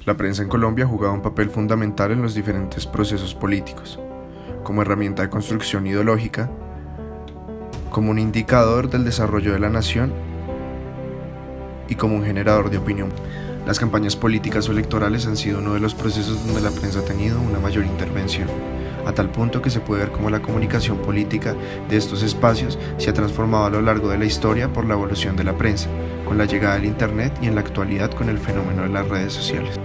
La prensa en Colombia ha jugado un papel fundamental en los diferentes procesos políticos, como herramienta de construcción ideológica, como un indicador del desarrollo de la nación y como un generador de opinión. Las campañas políticas o electorales han sido uno de los procesos donde la prensa ha tenido una mayor intervención, a tal punto que se puede ver cómo la comunicación política de estos espacios se ha transformado a lo largo de la historia por la evolución de la prensa, con la llegada del Internet y en la actualidad con el fenómeno de las redes sociales.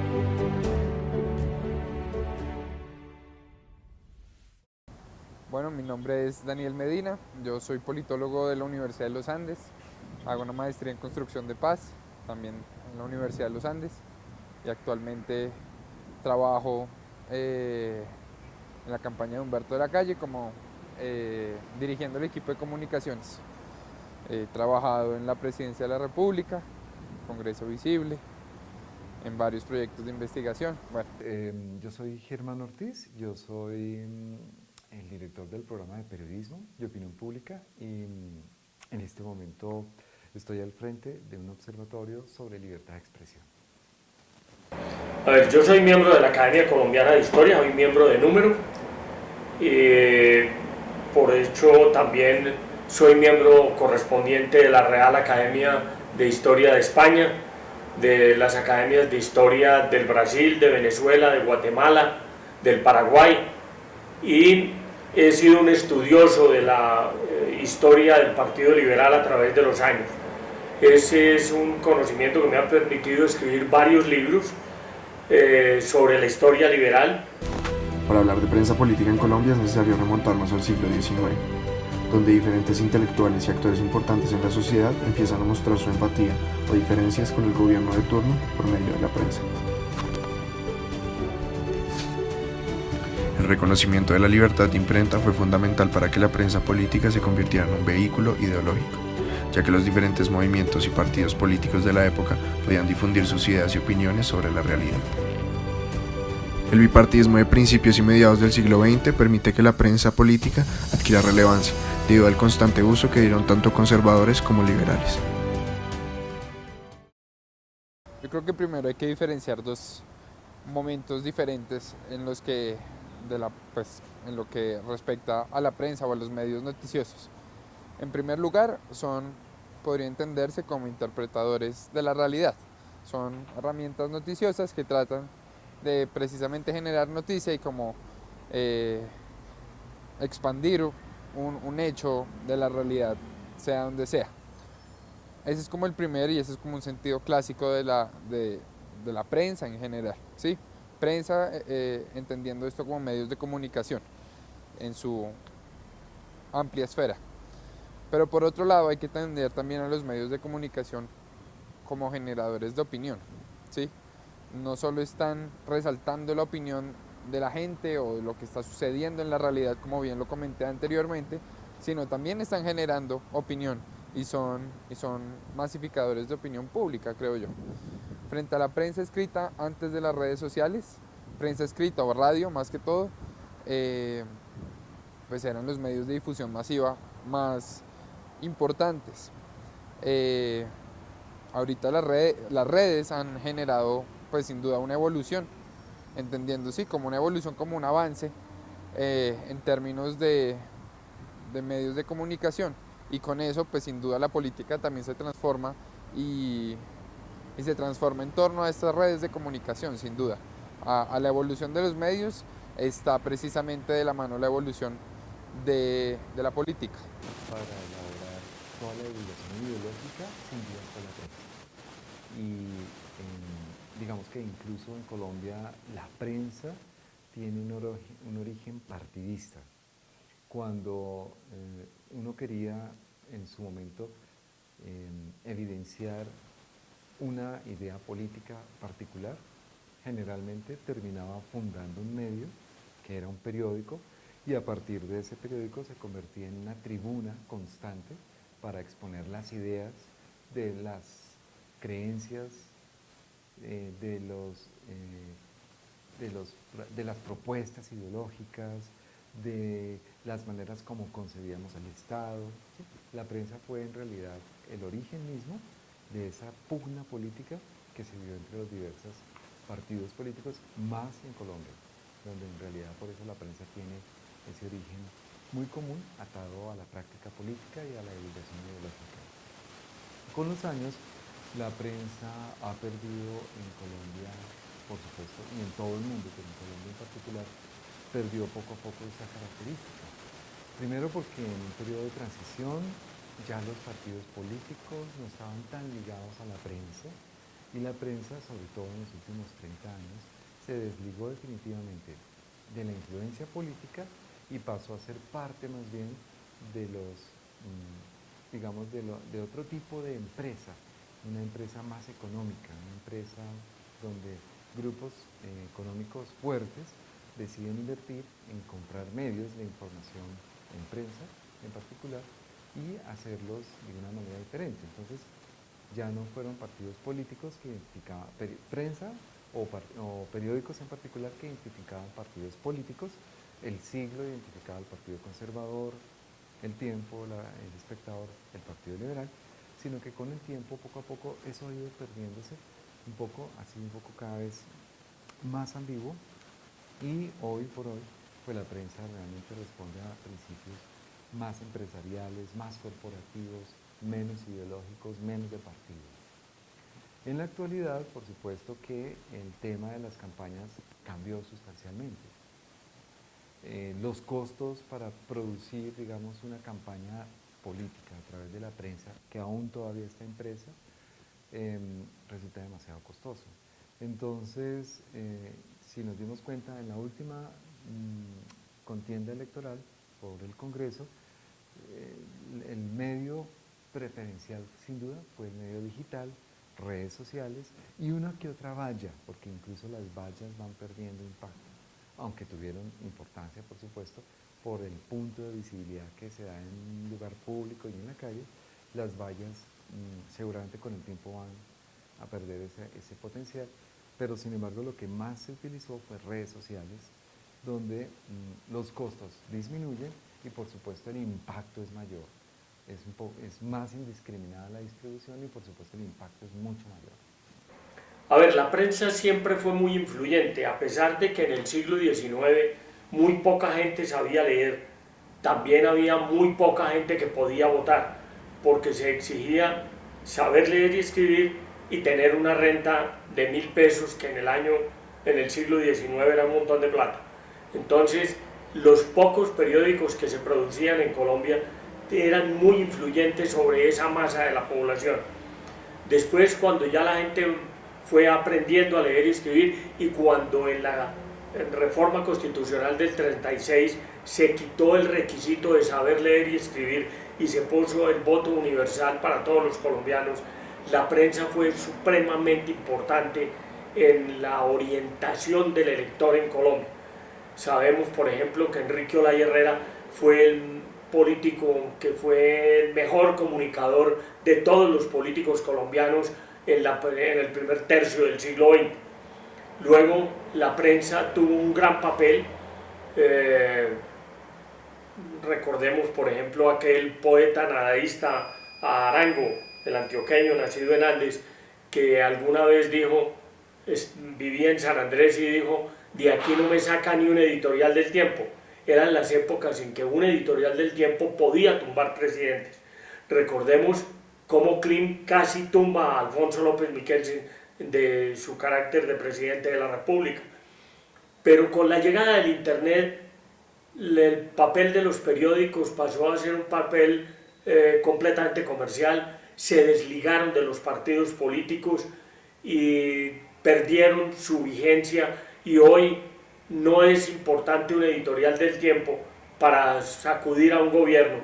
Bueno, mi nombre es Daniel Medina, yo soy politólogo de la Universidad de los Andes, hago una maestría en construcción de paz, también en la Universidad de los Andes, y actualmente trabajo en la campaña de Humberto de la Calle como dirigiendo el equipo de comunicaciones. He trabajado en la Presidencia de la República, Congreso Visible, en varios proyectos de investigación. Bueno. Yo soy Germán Ortiz, yo soy el director del programa de periodismo y opinión pública y en este momento estoy al frente de un observatorio sobre libertad de expresión. A ver, yo soy miembro de la Academia Colombiana de Historia, soy miembro de número, por hecho también soy miembro correspondiente de la Real Academia de Historia de España, de las Academias de Historia del Brasil, de Venezuela, de Guatemala, del Paraguay, y he sido un estudioso de la historia del Partido Liberal a través de los años. Ese es un conocimiento que me ha permitido escribir varios libros sobre la historia liberal. Para hablar de prensa política en Colombia es necesario remontarnos al siglo XIX, donde diferentes intelectuales y actores importantes en la sociedad empiezan a mostrar su empatía o diferencias con el gobierno de turno por medio de la prensa. El reconocimiento de la libertad de imprenta fue fundamental para que la prensa política se convirtiera en un vehículo ideológico, ya que los diferentes movimientos y partidos políticos de la época podían difundir sus ideas y opiniones sobre la realidad. El bipartidismo de principios y mediados del siglo XX permite que la prensa política adquiera relevancia, debido al constante uso que dieron tanto conservadores como liberales. Yo creo que primero hay que diferenciar dos momentos diferentes en los que en lo que respecta a la prensa o a los medios noticiosos. En primer lugar, podría entenderse como interpretadores de la realidad. Son herramientas noticiosas que tratan de precisamente generar noticia y como expandir un hecho de la realidad, sea donde sea. Ese es como el primer y ese es como un sentido clásico de la prensa en general, ¿sí? Prensa entendiendo esto como medios de comunicación en su amplia esfera. Pero por otro lado hay que entender también a los medios de comunicación como generadores de opinión, ¿sí? No solo están resaltando la opinión de la gente o de lo que está sucediendo en la realidad, como bien lo comenté anteriormente, sino también están generando opinión y son masificadores de opinión pública, creo yo. Frente a la prensa escrita antes de las redes sociales, prensa escrita o radio más que todo, pues eran los medios de difusión masiva más importantes. Ahorita las redes han generado pues sin duda una evolución, entendiendo como una evolución, como un avance en términos de medios de comunicación, y con eso pues sin duda la política también se transforma y se transforma en torno a estas redes de comunicación, sin duda. A la evolución de los medios está precisamente de la mano la evolución de la política. Para elaborar toda la divulgación ideológica sin duda fue la prensa. Y digamos que incluso en Colombia la prensa tiene un origen partidista. Cuando uno quería en su momento evidenciar una idea política particular, generalmente terminaba fundando un medio que era un periódico, y a partir de ese periódico se convertía en una tribuna constante para exponer las ideas de las creencias, de las propuestas ideológicas, de las maneras como concebíamos el Estado. ¿Sí? La prensa fue en realidad el origen mismo de esa pugna política que se dio entre las diversas partidos políticos, más en Colombia, donde en realidad por eso la prensa tiene ese origen muy común atado a la práctica política y a la divulgación ideológica. Con los años, la prensa ha perdido en Colombia, por supuesto, y en todo el mundo, pero en Colombia en particular, perdió poco a poco esa característica. Primero porque en un periodo de transición ya los partidos políticos no estaban tan ligados a la prensa, y la prensa, sobre todo en los últimos 30 años, se desligó definitivamente de la influencia política y pasó a ser parte más bien de los, digamos, de otro tipo de empresa, una empresa más económica, una empresa donde grupos económicos fuertes deciden invertir en comprar medios de información en prensa en particular y hacerlos de una manera diferente. Entonces ya no fueron partidos políticos que identificaban, prensa o periódicos en particular que identificaban partidos políticos. El Siglo identificaba al Partido Conservador, El Tiempo, El Espectador, el Partido Liberal, sino que con el tiempo, poco a poco, eso ha ido perdiéndose un poco, así un poco cada vez más ambiguo, y hoy por hoy, pues la prensa realmente responde a principios más empresariales, más corporativos, menos ideológicos, menos de partido. En la actualidad, por supuesto que el tema de las campañas cambió sustancialmente. Los costos para producir, digamos, una campaña política a través de la prensa, que aún todavía está impresa, resulta demasiado costoso. Entonces, si nos dimos cuenta, en la última contienda electoral por el Congreso, el medio preferencial, sin duda, fue el medio digital, redes sociales y una que otra valla, porque incluso las vallas van perdiendo impacto, aunque tuvieron importancia, por supuesto, por el punto de visibilidad que se da en un lugar público y en la calle. Las vallas seguramente con el tiempo van a perder ese potencial, pero sin embargo lo que más se utilizó fue redes sociales, donde los costos disminuyen y por supuesto el impacto es mayor. Es más indiscriminada la distribución y por supuesto el impacto es mucho mayor. A ver, la prensa siempre fue muy influyente, a pesar de que en el siglo XIX muy poca gente sabía leer, también había muy poca gente que podía votar, porque se exigía saber leer y escribir y tener una renta de 1.000 pesos, que en el siglo XIX era un montón de plata. Entonces, los pocos periódicos que se producían en Colombia eran muy influyentes sobre esa masa de la población. Después, cuando ya la gente fue aprendiendo a leer y escribir, y cuando en la reforma constitucional del 36 se quitó el requisito de saber leer y escribir y se puso el voto universal para todos los colombianos, la prensa fue supremamente importante en la orientación del elector en Colombia. Sabemos, por ejemplo, que Enrique Olaya Herrera fue el político que fue el mejor comunicador de todos los políticos colombianos en el primer tercio del siglo XX. Luego la prensa tuvo un gran papel, recordemos por ejemplo aquel poeta nadaísta Arango, el antioqueño nacido en Andes, que alguna vez dijo, vivía en San Andrés y dijo: de aquí no me saca ni un editorial del Tiempo. Eran las épocas en que un editorial del Tiempo podía tumbar presidentes. Recordemos cómo Klim casi tumba a Alfonso López Michelsen de su carácter de presidente de la República. Pero con la llegada del Internet, el papel de los periódicos pasó a ser un papel completamente comercial, se desligaron de los partidos políticos y perdieron su vigencia, y hoy no es importante un editorial del Tiempo para sacudir a un gobierno,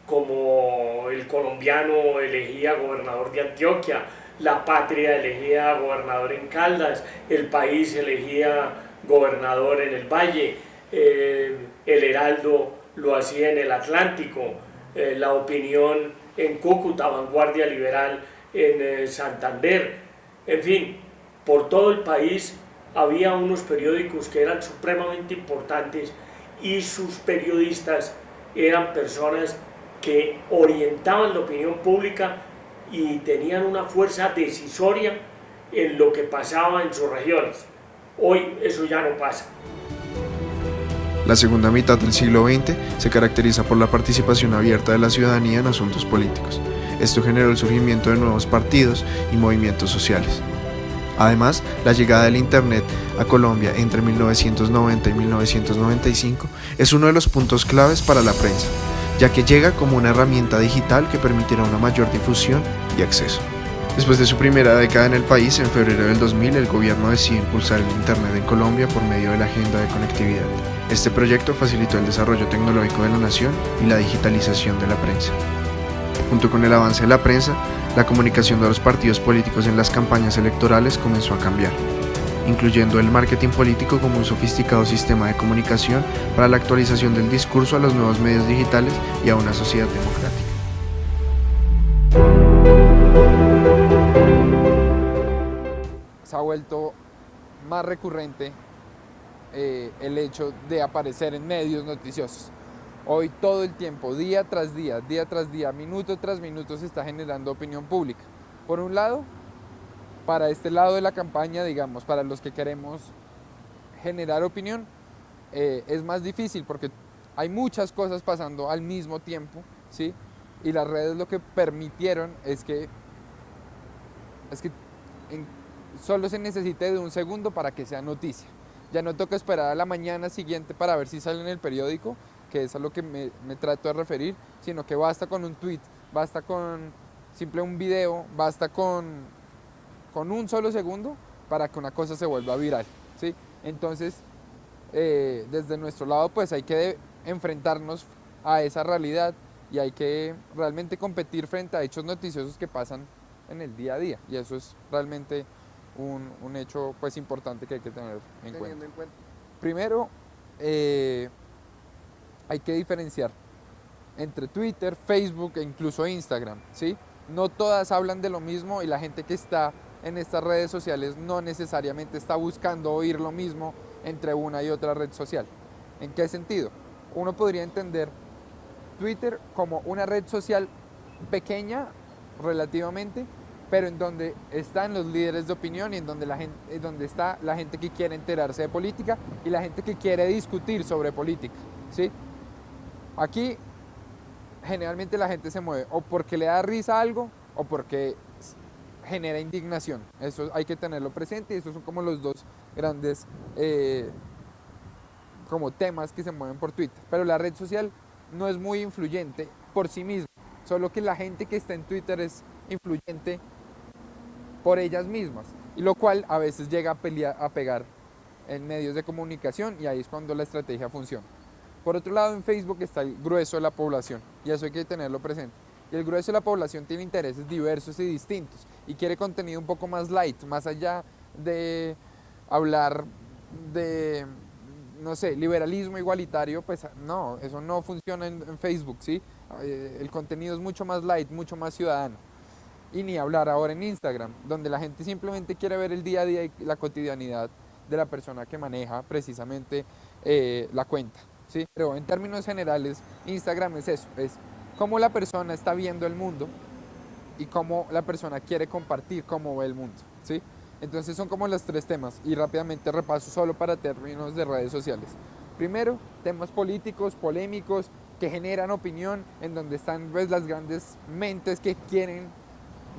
como el colombiano elegía gobernador de Antioquia, La Patria elegía gobernador en Caldas, El País elegía gobernador en el Valle, El Heraldo lo hacía en el Atlántico, La Opinión en Cúcuta, Vanguardia Liberal en Santander. En fin, por todo el país había unos periódicos que eran supremamente importantes y sus periodistas eran personas que orientaban la opinión pública y tenían una fuerza decisoria en lo que pasaba en sus regiones. Hoy eso ya no pasa. La segunda mitad del siglo XX se caracteriza por la participación abierta de la ciudadanía en asuntos políticos. Esto generó el surgimiento de nuevos partidos y movimientos sociales. Además, la llegada del Internet a Colombia entre 1990 y 1995 es uno de los puntos claves para la prensa, ya que llega como una herramienta digital que permitirá una mayor difusión y acceso. Después de su primera década en el país, en febrero del 2000, el gobierno decide impulsar el Internet en Colombia por medio de la Agenda de Conectividad. Este proyecto facilitó el desarrollo tecnológico de la nación y la digitalización de la prensa. Junto con el avance de la prensa, la comunicación de los partidos políticos en las campañas electorales comenzó a cambiar, incluyendo el marketing político como un sofisticado sistema de comunicación para la actualización del discurso a los nuevos medios digitales y a una sociedad democrática. Se ha vuelto más recurrente el hecho de aparecer en medios noticiosos. Hoy todo el tiempo, día tras día, minuto tras minuto se está generando opinión pública. Por un lado, para este lado de la campaña, digamos, para los que queremos generar opinión, es más difícil porque hay muchas cosas pasando al mismo tiempo, ¿sí? Y las redes lo que permitieron es que solo se necesite de un segundo para que sea noticia. Ya no toca esperar a la mañana siguiente para ver si sale en el periódico, que es a lo que me trato de referir, sino que basta con un tweet, basta con un video, basta con un solo segundo para que una cosa se vuelva viral, ¿sí? Entonces, desde nuestro lado, pues hay que enfrentarnos a esa realidad y hay que realmente competir frente a hechos noticiosos que pasan en el día a día, y eso es realmente un hecho pues importante que hay que tener en cuenta. Primero, hay que diferenciar entre Twitter, Facebook e incluso Instagram, ¿sí? No todas hablan de lo mismo y la gente que está en estas redes sociales no necesariamente está buscando oír lo mismo entre una y otra red social. ¿En qué sentido? Uno podría entender Twitter como una red social pequeña relativamente, pero en donde están los líderes de opinión y en donde está la gente que quiere enterarse de política y la gente que quiere discutir sobre política, ¿sí? Aquí generalmente la gente se mueve o porque le da risa algo o porque genera indignación. Eso hay que tenerlo presente y esos son como los dos grandes como temas que se mueven por Twitter. Pero la red social no es muy influyente por sí misma, solo que la gente que está en Twitter es influyente por ellas mismas, y lo cual a veces llega a pegar en medios de comunicación y ahí es cuando la estrategia funciona. Por otro lado, en Facebook está el grueso de la población y eso hay que tenerlo presente. Y el grueso de la población tiene intereses diversos y distintos y quiere contenido un poco más light, más allá de hablar de, no sé, liberalismo igualitario, pues no, eso no funciona en Facebook, ¿sí? El contenido es mucho más light, mucho más ciudadano. Y ni hablar ahora en Instagram, donde la gente simplemente quiere ver el día a día y la cotidianidad de la persona que maneja precisamente la cuenta, ¿sí? Pero en términos generales, Instagram es eso, es cómo la persona está viendo el mundo y cómo la persona quiere compartir cómo ve el mundo, ¿sí? Entonces son como los tres temas y rápidamente repaso solo para términos de redes sociales. Primero, temas políticos, polémicos, que generan opinión, en donde están pues, las grandes mentes que quieren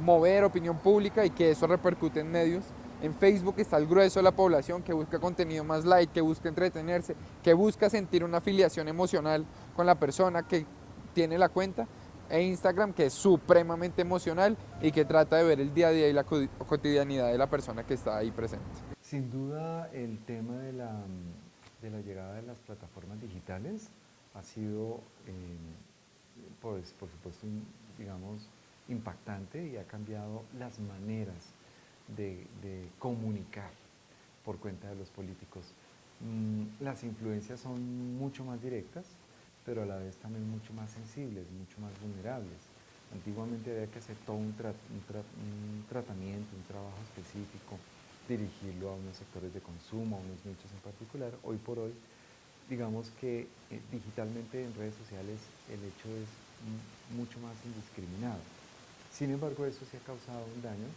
mover opinión pública y que eso repercute en medios. En Facebook está el grueso de la población que busca contenido más light, que busca entretenerse, que busca sentir una afiliación emocional con la persona que tiene la cuenta. E Instagram, que es supremamente emocional y que trata de ver el día a día y la cotidianidad de la persona que está ahí presente. Sin duda, el tema de la llegada de las plataformas digitales ha sido, pues, por supuesto, digamos, impactante y ha cambiado las maneras de comunicar por cuenta de los políticos. Las influencias son mucho más directas, pero a la vez también mucho más sensibles, mucho más vulnerables. Antiguamente había que hacer todo un tratamiento, un trabajo específico, dirigirlo a unos sectores de consumo, a unos nichos en particular. Hoy por hoy, digamos que digitalmente en redes sociales el hecho es mucho más indiscriminado. Sin embargo, eso sí ha causado un daño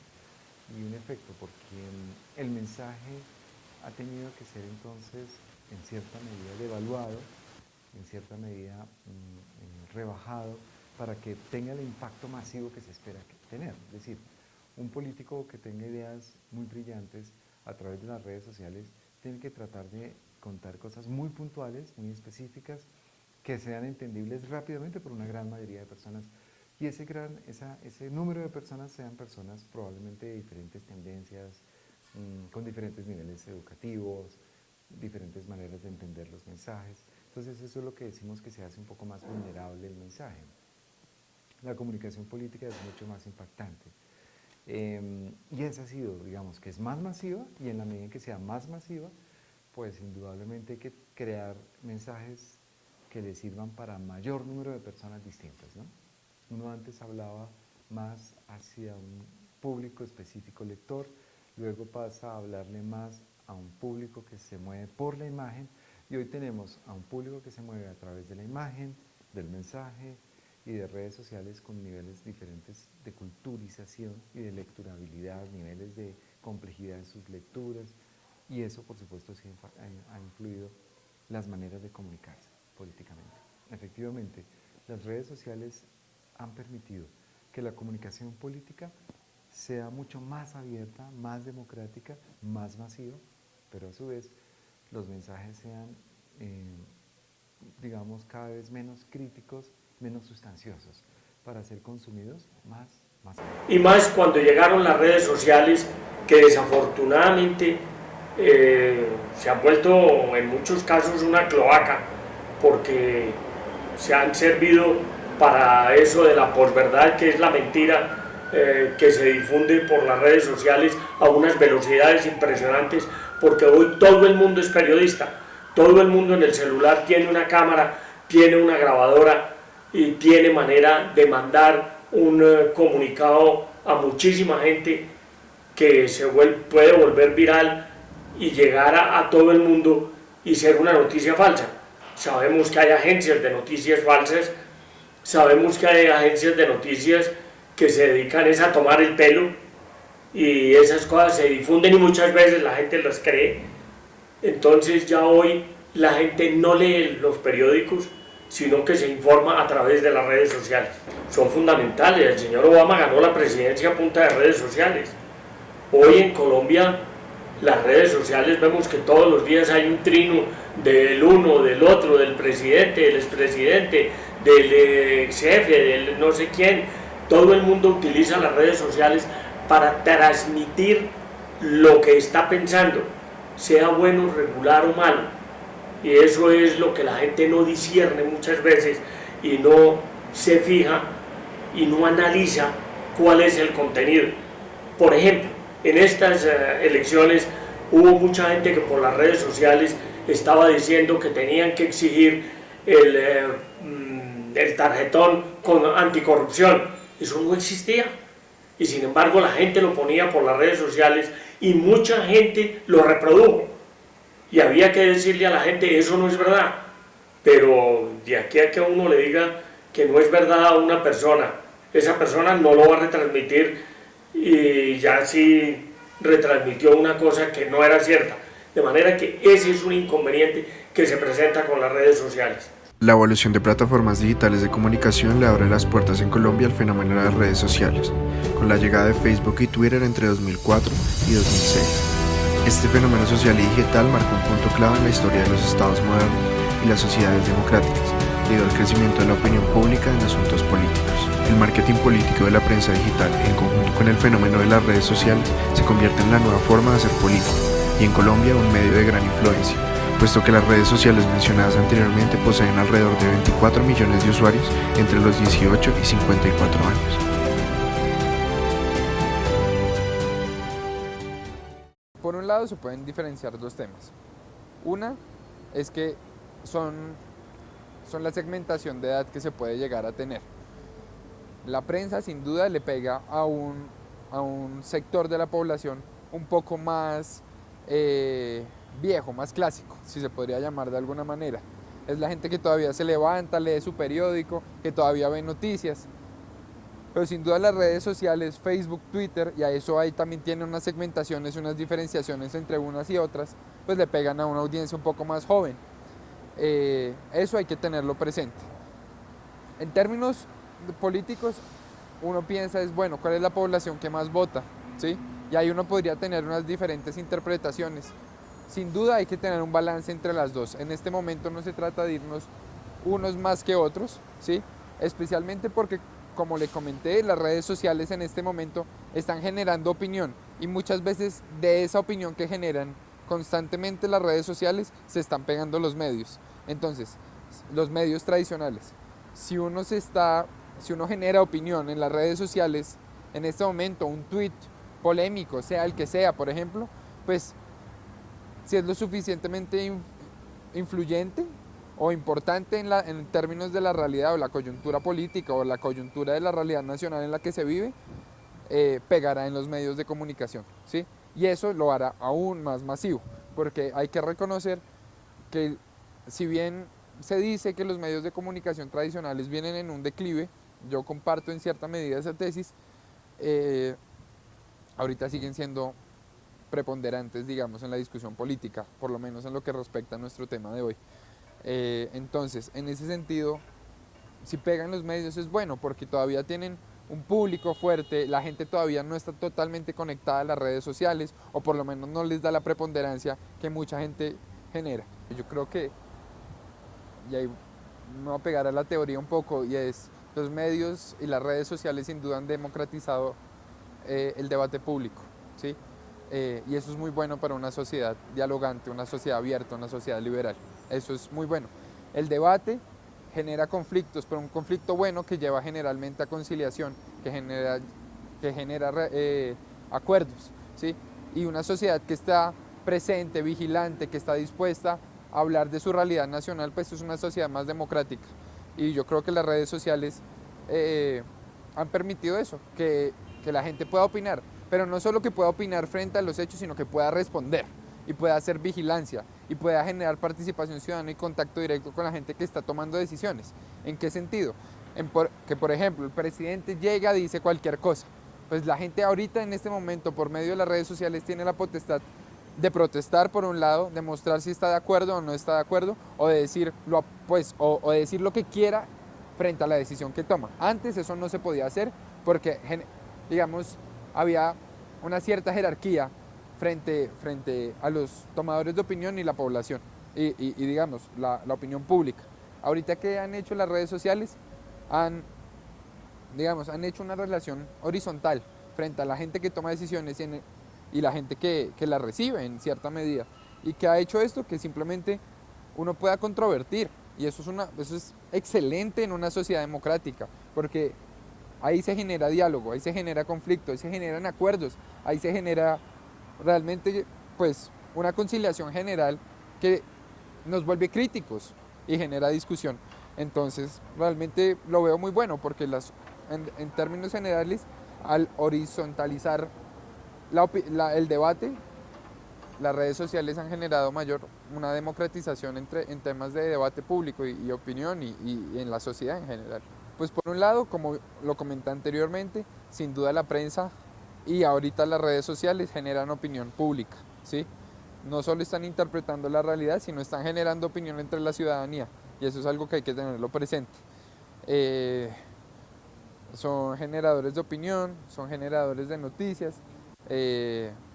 y un efecto, porque el mensaje ha tenido que ser entonces en cierta medida devaluado, en cierta medida rebajado, para que tenga el impacto masivo que se espera tener. Es decir, un político que tenga ideas muy brillantes a través de las redes sociales tiene que tratar de contar cosas muy puntuales, muy específicas, que sean entendibles rápidamente por una gran mayoría de personas. Y ese número de personas sean personas probablemente de diferentes tendencias, con diferentes niveles educativos, diferentes maneras de entender los mensajes. Entonces eso es lo que decimos que se hace un poco más vulnerable el mensaje. La comunicación política es mucho más impactante. Y esa ha sido, digamos, que es más masiva, y en la medida en que sea más masiva, pues indudablemente hay que crear mensajes que le sirvan para mayor número de personas distintas, ¿no? Uno antes hablaba más hacia un público específico lector, luego pasa a hablarle más a un público que se mueve por la imagen, y hoy tenemos a un público que se mueve a través de la imagen, del mensaje y de redes sociales con niveles diferentes de culturización y de lecturabilidad, niveles de complejidad en sus lecturas, y eso por supuesto sí ha influido las maneras de comunicarse políticamente. Efectivamente, las redes sociales han permitido que la comunicación política sea mucho más abierta, más democrática, más masiva, pero a su vez los mensajes sean, digamos, cada vez menos críticos, menos sustanciosos, para ser consumidos más. Y más cuando llegaron las redes sociales, que desafortunadamente se han vuelto en muchos casos una cloaca, porque se han servido para eso de la posverdad, que es la mentira que se difunde por las redes sociales a unas velocidades impresionantes, porque hoy todo el mundo es periodista, todo el mundo en el celular tiene una cámara, tiene una grabadora y tiene manera de mandar un comunicado a muchísima gente que puede volver viral y llegar a todo el mundo y ser una noticia falsa. Sabemos que hay agencias de noticias falsas, sabemos que hay agencias de noticias que se dedican a tomar el pelo, y esas cosas se difunden y muchas veces la gente las cree. Entonces ya hoy la gente no lee los periódicos, sino que se informa a través de las redes sociales. Son fundamentales. El señor Obama ganó la presidencia a punta de redes sociales. Hoy en Colombia las redes sociales vemos que todos los días hay un trino del uno, del otro, del presidente, del expresidente, del ex jefe, del no sé quién. Todo el mundo utiliza las redes sociales para transmitir lo que está pensando, sea bueno, regular o malo. Y eso es lo que la gente no discierne muchas veces y no se fija y no analiza cuál es el contenido. Por ejemplo, en estas elecciones hubo mucha gente que por las redes sociales estaba diciendo que tenían que exigir el tarjetón con anticorrupción. Eso no existía. Y sin embargo la gente lo ponía por las redes sociales y mucha gente lo reprodujo. Y había que decirle a la gente, eso no es verdad. Pero de aquí a que uno le diga que no es verdad a una persona, esa persona no lo va a retransmitir, y ya sí retransmitió una cosa que no era cierta. De manera que ese es un inconveniente que se presenta con las redes sociales. La evolución de plataformas digitales de comunicación le abre las puertas en Colombia al fenómeno de las redes sociales, con la llegada de Facebook y Twitter entre 2004 y 2006. Este fenómeno social y digital marcó un punto clave en la historia de los estados modernos y las sociedades democráticas, debido al crecimiento de la opinión pública en asuntos políticos. El marketing político de la prensa digital, en conjunto con el fenómeno de las redes sociales, se convierte en la nueva forma de hacer política, y en Colombia un medio de gran influencia, puesto que las redes sociales mencionadas anteriormente poseen alrededor de 24 millones de usuarios entre los 18 y 54 años. Por un lado se pueden diferenciar dos temas. Una es que son la segmentación de edad que se puede llegar a tener. La prensa sin duda le pega a un sector de la población un poco más viejo, más clásico, si se podría llamar de alguna manera. Es la gente que todavía se levanta, lee su periódico, que todavía ve noticias. Pero sin duda las redes sociales, Facebook, Twitter, y a eso ahí también tiene unas segmentaciones, unas diferenciaciones entre unas y otras, pues le pegan a una audiencia un poco más joven. Eso hay que tenerlo presente. En términos políticos, uno piensa es, bueno, ¿cuál es la población que más vota? ¿Sí? Y ahí uno podría tener unas diferentes interpretaciones. Sin duda hay que tener un balance entre las dos. En este momento no se trata de irnos unos más que otros, ¿sí? Especialmente porque, como le comenté, las redes sociales en este momento están generando opinión y muchas veces de esa opinión que generan constantemente las redes sociales se están pegando los medios. Entonces, los medios tradicionales, si uno genera opinión en las redes sociales, en este momento un tweet polémico, sea el que sea, por ejemplo, pues si es lo suficientemente influyente o importante en términos de la realidad o la coyuntura política o la coyuntura de la realidad nacional en la que se vive, pegará en los medios de comunicación, ¿sí? Y eso lo hará aún más masivo, porque hay que reconocer que si bien se dice que los medios de comunicación tradicionales vienen en un declive, yo comparto en cierta medida esa tesis, ahorita siguen siendo preponderantes, digamos, en la discusión política, por lo menos en lo que respecta a nuestro tema de hoy. Entonces, en ese sentido, si pegan los medios es bueno, porque todavía tienen un público fuerte, la gente todavía no está totalmente conectada a las redes sociales, o por lo menos no les da la preponderancia que mucha gente genera. Yo creo que, y ahí me voy a pegar a la teoría un poco, y es, los medios y las redes sociales sin duda han democratizado el debate público, ¿sí? Y eso es muy bueno para una sociedad dialogante, una sociedad abierta, una sociedad liberal. Eso es muy bueno. El debate genera conflictos, pero un conflicto bueno que lleva generalmente a conciliación, que genera acuerdos, ¿sí? Y una sociedad que está presente, vigilante, que está dispuesta a hablar de su realidad nacional, pues es una sociedad más democrática. Y yo creo que las redes sociales han permitido eso, que la gente pueda opinar, pero no solo que pueda opinar frente a los hechos, sino que pueda responder y pueda hacer vigilancia y pueda generar participación ciudadana y contacto directo con la gente que está tomando decisiones. ¿En qué sentido? Que por ejemplo el presidente llega, dice cualquier cosa, pues la gente ahorita en este momento por medio de las redes sociales tiene la potestad de protestar por un lado, de mostrar si está de acuerdo o no está de acuerdo, o de decir o de decir lo que quiera frente a la decisión que toma. Antes eso no se podía hacer porque, digamos, había una cierta jerarquía frente a los tomadores de opinión y la población, y digamos, la opinión pública. Ahorita que han hecho las redes sociales, han hecho una relación horizontal frente a la gente que toma decisiones y la gente que las recibe en cierta medida. ¿Y que ha hecho esto? Que simplemente uno pueda controvertir. Y eso es excelente en una sociedad democrática, porque ahí se genera diálogo, ahí se genera conflicto, ahí se generan acuerdos, ahí se genera realmente pues una conciliación general que nos vuelve críticos y genera discusión. Entonces realmente lo veo muy bueno porque en términos generales, al horizontalizar el debate, las redes sociales han generado una democratización en temas de debate público y opinión y en la sociedad en general. Pues por un lado, como lo comenté anteriormente, sin duda la prensa y ahorita las redes sociales generan opinión pública, ¿sí? No solo están interpretando la realidad, sino están generando opinión entre la ciudadanía, y eso es algo que hay que tenerlo presente. Son generadores de opinión, son generadores de noticias,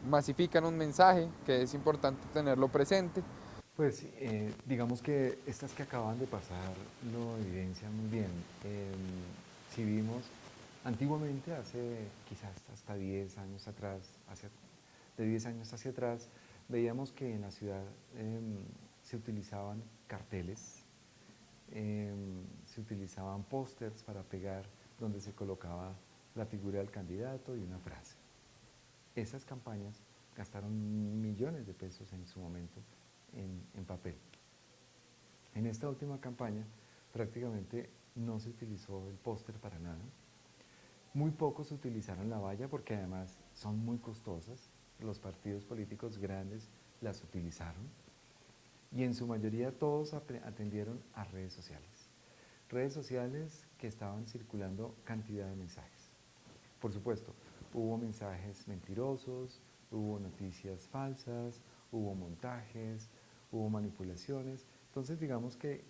masifican un mensaje que es importante tenerlo presente. Pues digamos que estas que acaban de pasar lo evidencian muy bien. Si vimos antiguamente, hace quizás hasta 10 años atrás, de 10 años hacia atrás, veíamos que en la ciudad se utilizaban carteles, se utilizaban pósters para pegar donde se colocaba la figura del candidato y una frase. Esas campañas gastaron millones de pesos en su momento en papel. En esta última campaña prácticamente no se utilizó el póster para nada. Muy pocos utilizaron la valla porque además son muy costosas. Los partidos políticos grandes las utilizaron y en su mayoría todos atendieron a redes sociales. Redes sociales que estaban circulando cantidad de mensajes. por supuesto, hubo mensajes mentirosos, hubo noticias falsas, hubo montajes, hubo manipulaciones. Entonces digamos que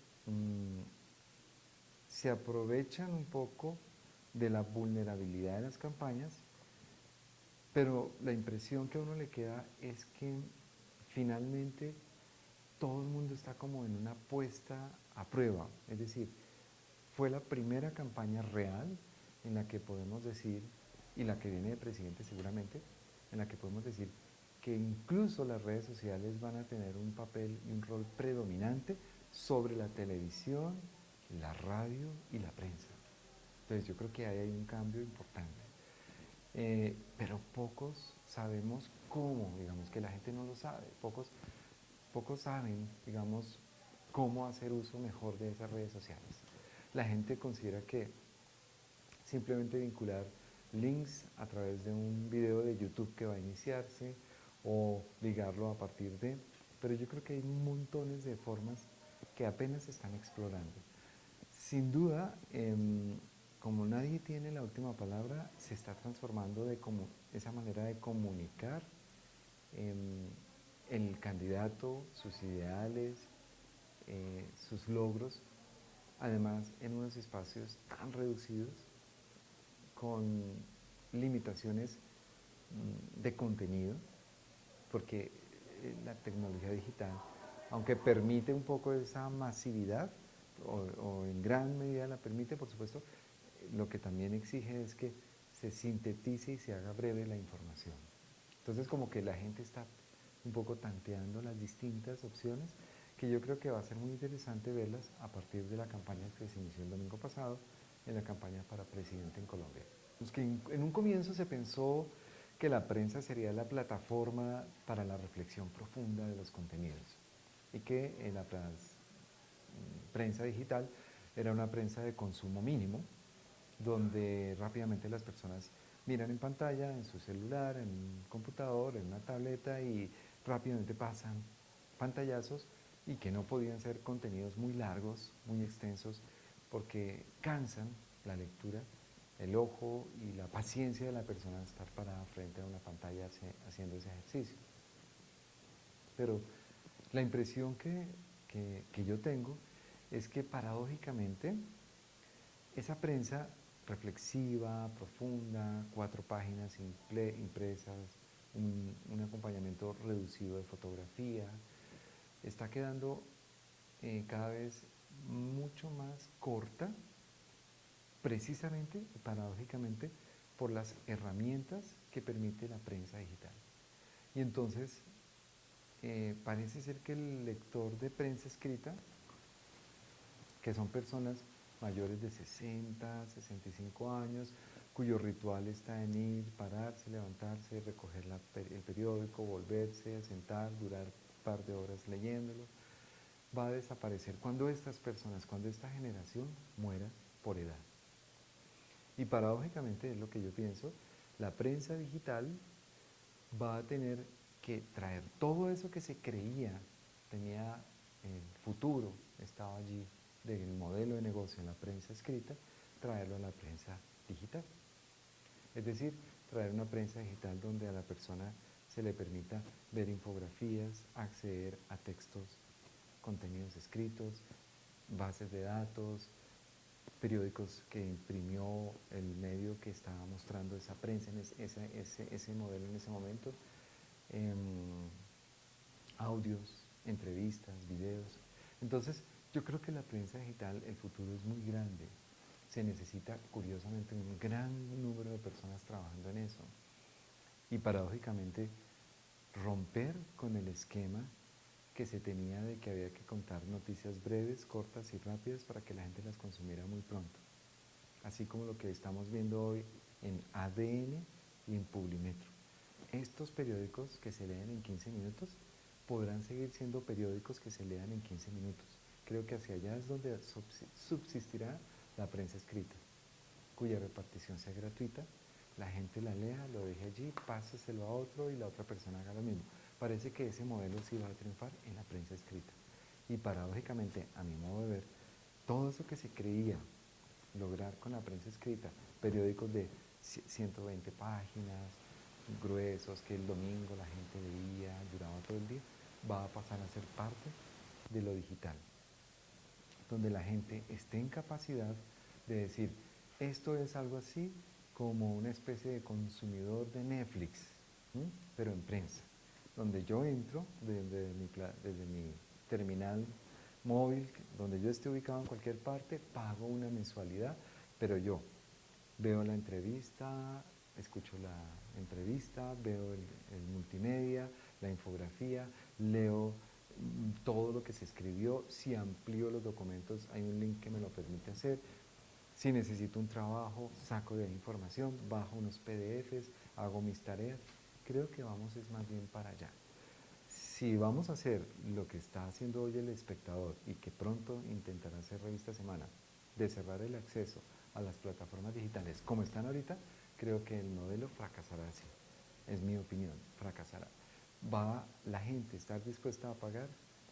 se aprovechan un poco de la vulnerabilidad de las campañas, pero la impresión que a uno le queda es que finalmente todo el mundo está como en una puesta a prueba, es decir, fue la primera campaña real en la que podemos decir, y la que viene de presidente seguramente, en la que podemos decir que incluso las redes sociales van a tener un papel y un rol predominante sobre la televisión, la radio y la prensa. Entonces yo creo que ahí hay un cambio importante. Pero pocos sabemos cómo, digamos que la gente no lo sabe, pocos saben, digamos, cómo hacer uso mejor de esas redes sociales. La gente considera que simplemente vincular links a través de un video de YouTube que va a iniciarse o ligarlo a partir de, pero yo creo que hay montones de formas que apenas se están explorando. Sin duda, como nadie tiene la última palabra, se está transformando de esa manera de comunicar el candidato, sus ideales, sus logros, además en unos espacios tan reducidos, con limitaciones de contenido, porque la tecnología digital, aunque permite un poco esa masividad, o en gran medida la permite, por supuesto, lo que también exige es que se sintetice y se haga breve la información. Entonces como que la gente está un poco tanteando las distintas opciones, que yo creo que va a ser muy interesante verlas a partir de la campaña que se inició el domingo pasado, en la campaña para presidente en Colombia. Pues que en un comienzo se pensó que la prensa sería la plataforma para la reflexión profunda de los contenidos y que la prensa digital era una prensa de consumo mínimo, donde rápidamente las personas miran en pantalla, en su celular, en un computador, en una tableta y rápidamente pasan pantallazos y que no podían ser contenidos muy largos, muy extensos, porque cansan la lectura, el ojo y la paciencia de la persona de estar parada frente a una pantalla haciendo ese ejercicio. Pero la impresión que yo tengo es que paradójicamente esa prensa reflexiva, profunda, 4 páginas impresas, un acompañamiento reducido de fotografía, está quedando cada vez mucho más corta, precisamente y paradójicamente por las herramientas que permite la prensa digital. Y entonces parece ser que el lector de prensa escrita, que son personas mayores de 60, 65 años, cuyo ritual está en ir, pararse, levantarse, recoger el periódico, volverse, sentar, durar un par de horas leyéndolo, va a desaparecer cuando estas personas, cuando esta generación muera por edad. Y paradójicamente es lo que yo pienso, la prensa digital va a tener que traer todo eso que se creía tenía el futuro, estaba allí del modelo de negocio en la prensa escrita, traerlo a la prensa digital. Es decir, traer una prensa digital donde a la persona se le permita ver infografías, acceder a textos, contenidos escritos, bases de datos, periódicos que imprimió el medio que estaba mostrando esa prensa, ese modelo en ese momento, audios, entrevistas, videos. Entonces, yo creo que la prensa digital, el futuro es muy grande. Se necesita, curiosamente, un gran número de personas trabajando en eso. Y paradójicamente, romper con el esquema que se tenía de que había que contar noticias breves, cortas y rápidas para que la gente las consumiera muy pronto. Así como lo que estamos viendo hoy en ADN y en Publimetro. Estos periódicos que se leen en 15 minutos podrán seguir siendo periódicos que se lean en 15 minutos. Creo que hacia allá es donde subsistirá la prensa escrita, cuya repartición sea gratuita, la gente la lea, lo deje allí, páseselo a otro y la otra persona haga lo mismo. Parece que ese modelo sí va a triunfar en la prensa escrita. Y paradójicamente, a mi modo de ver, todo eso que se creía lograr con la prensa escrita, periódicos de 120 páginas, gruesos, que el domingo la gente veía, duraba todo el día, va a pasar a ser parte de lo digital, donde la gente esté en capacidad de decir, esto es algo así como una especie de consumidor de Netflix, ¿sí? Pero en prensa, donde yo entro desde mi terminal móvil, donde yo esté ubicado en cualquier parte, pago una mensualidad, pero yo veo la entrevista, escucho la entrevista, veo el multimedia, la infografía, leo todo lo que se escribió, si amplío los documentos hay un link que me lo permite hacer, si necesito un trabajo, saco de ahí información, bajo unos PDFs, hago mis tareas. Creo que vamos es más bien para allá. Si vamos a hacer lo que está haciendo hoy El Espectador y que pronto intentará hacer Revista Semana, de cerrar el acceso a las plataformas digitales como están ahorita, creo que el modelo fracasará así. Es mi opinión, fracasará. ¿Va la gente a estar dispuesta a pagar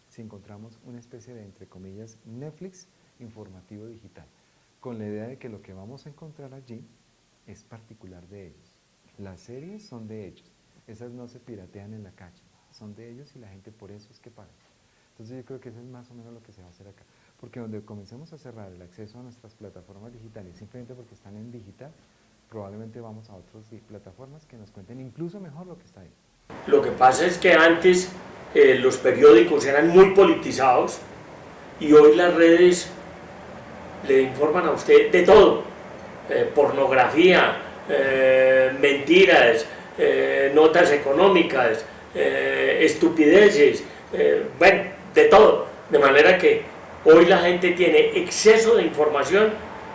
si encontramos una especie de, entre comillas, Netflix informativo digital? Con la idea de que lo que vamos a encontrar allí es particular de ellos. Las series son de ellos, esas no se piratean en la calle, son de ellos y la gente por eso es que paga. Entonces yo creo que eso es más o menos lo que se va a hacer acá, porque donde comencemos a cerrar el acceso a nuestras plataformas digitales simplemente porque están en digital, probablemente vamos a otras plataformas que nos cuenten incluso mejor lo que está ahí. Lo que pasa es que antes los periódicos eran muy politizados y hoy las redes le informan a usted de todo, pornografía, mentiras, notas económicas, estupideces, bueno, de todo, de manera que hoy la gente tiene exceso de información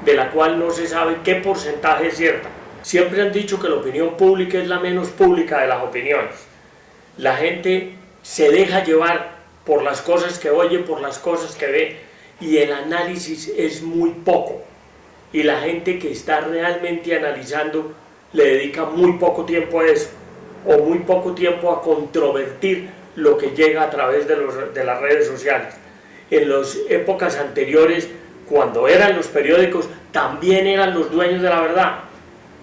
de la cual no se sabe qué porcentaje es cierta. Siempre han dicho que la opinión pública es la menos pública de las opiniones. La gente se deja llevar por las cosas que oye, por las cosas que ve, y el análisis es muy poco. Y la gente que está realmente analizando le dedica muy poco tiempo a eso, o muy poco tiempo a controvertir lo que llega a través de las redes sociales. En las épocas anteriores, cuando eran los periódicos, también eran los dueños de la verdad.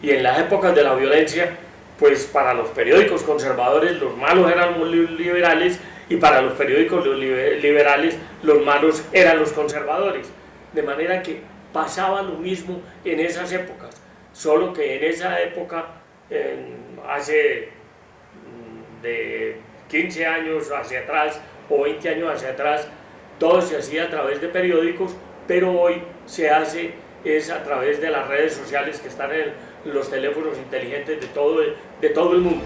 Y en las épocas de la violencia, pues para los periódicos conservadores los malos eran los liberales y para los periódicos liberales los malos eran los conservadores. De manera que pasaba lo mismo en esas épocas, solo que en esa época, hace de 15 años hacia atrás o 20 años hacia atrás, todo se hacía a través de periódicos, pero hoy se hace es a través de las redes sociales que están en los teléfonos inteligentes de todo el mundo.